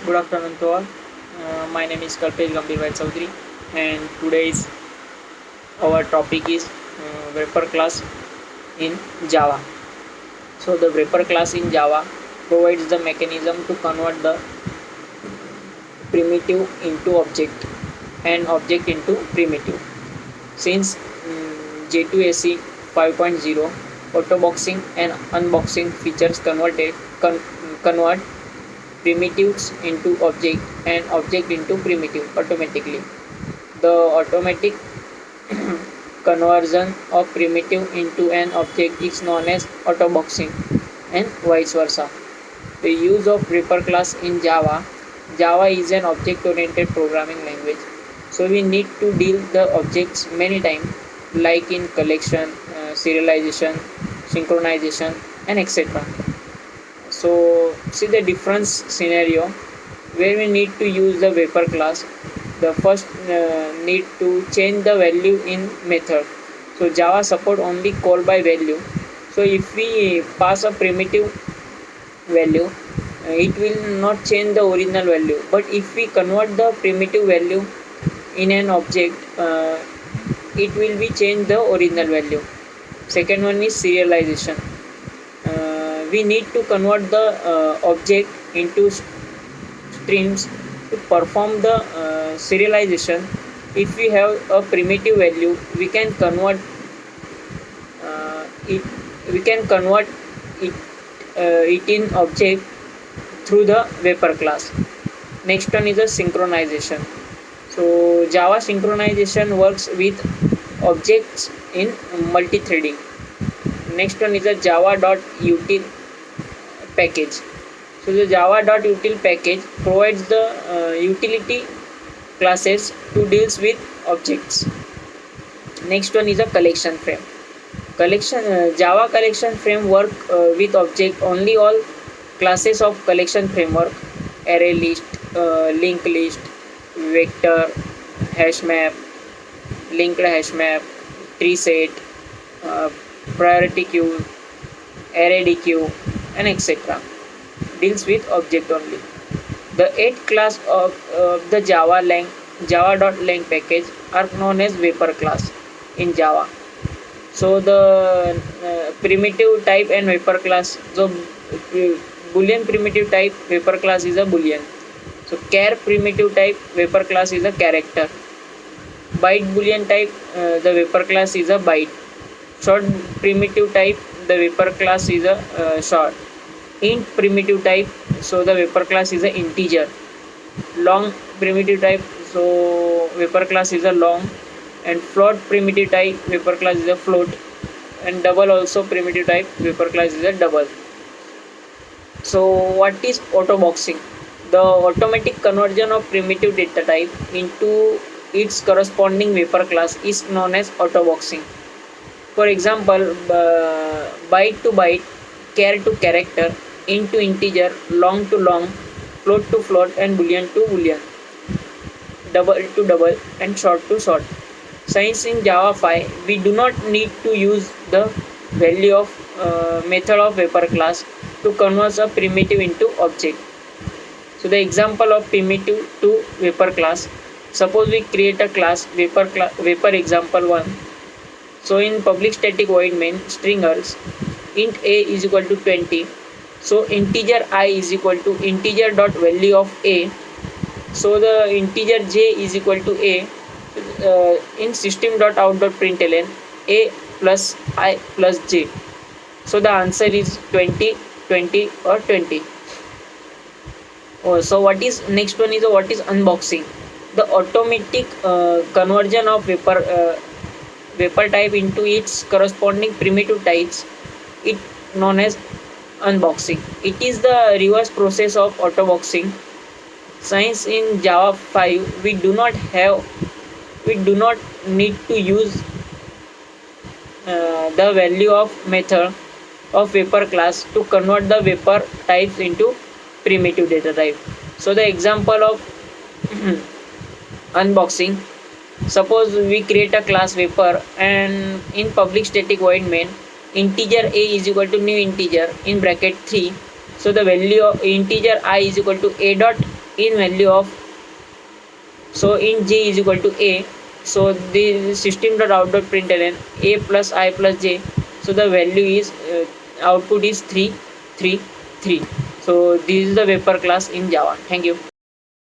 Good afternoon to all. My name is Kalpesh Gambhir Chaudhary, and today's our topic is wrapper class in Java. So the wrapper class in Java provides the mechanism to convert the primitive into object and object into primitive. Since J2SE 5.0, autoboxing and unboxing features convert primitives into object and object into primitive automatically. The automatic conversion of primitive into an object is known as autoboxing and vice versa. The use of wrapper class in Java. Java is an object-oriented programming language. So we need to deal the objects many times like in collection, serialization, synchronization and etc. So see the difference scenario where we need to use the wrapper class. The first need to change the value in method. So Java support only call by value. So if we pass a primitive value, it will not change the original value. But if we convert the primitive value in an object, it will be change the original value. Second one is serialization. We need to convert the object into streams to perform the serialization. If we have a primitive value, it we can convert it it in object through the wrapper class. Next one is a synchronization. So Java synchronization works with objects in multi-threading. Next one is a java.util package. So the java.util package provides the utility classes to deals with objects. Next one is a collection frame. Java collection framework with object only all classes of collection framework: array list, linked list, vector, hash map, linked hash map, tree set, priority queue, array dequeue, and etc. deals with object only. The 8 class of the java.lang package are known as wrapper class in Java. So the primitive type and wrapper class. So boolean primitive type wrapper class is a boolean. So char primitive type wrapper class is a character. Byte boolean type the wrapper class is a byte. Short primitive type the wrapper class is a short. Int primitive type, so the wrapper class is a integer. Long primitive type, so wrapper class is a long. And float primitive type wrapper class is a float. And double also primitive type wrapper class is a double. So what is autoboxing? The automatic conversion of primitive data type into its corresponding wrapper class is known as autoboxing. For example, byte to byte, char to character, int to integer, long to long, float to float, and boolean to boolean, double to double, and short to short. Since in Java 5 we do not need to use the value of method of wrapper class to convert a primitive into object. So the example of primitive to wrapper class. Suppose we create a class wrapper example 1. So in public static void main stringers int a is equal to 20. So integer I is equal to integer dot value of a. So the integer j is equal to a. In system.out.println a plus I plus j. So the answer is 20, 20 or 20. So what is next one is what is unboxing? The automatic conversion of wrapper type into its corresponding primitive types, it known as unboxing. It is the reverse process of autoboxing. Since in Java 5 we do not need to use the value of method of wrapper class to convert the wrapper types into primitive data type. So the example of unboxing, suppose we create a class wrapper and in public static void main integer a is equal to new integer in bracket 3. So the value of integer I is equal to a dot in value of, so in J is equal to A, so the system dot out dot println A plus I plus J, so the value is output is 3 3 3. So this is the vapor class in Java. Thank you.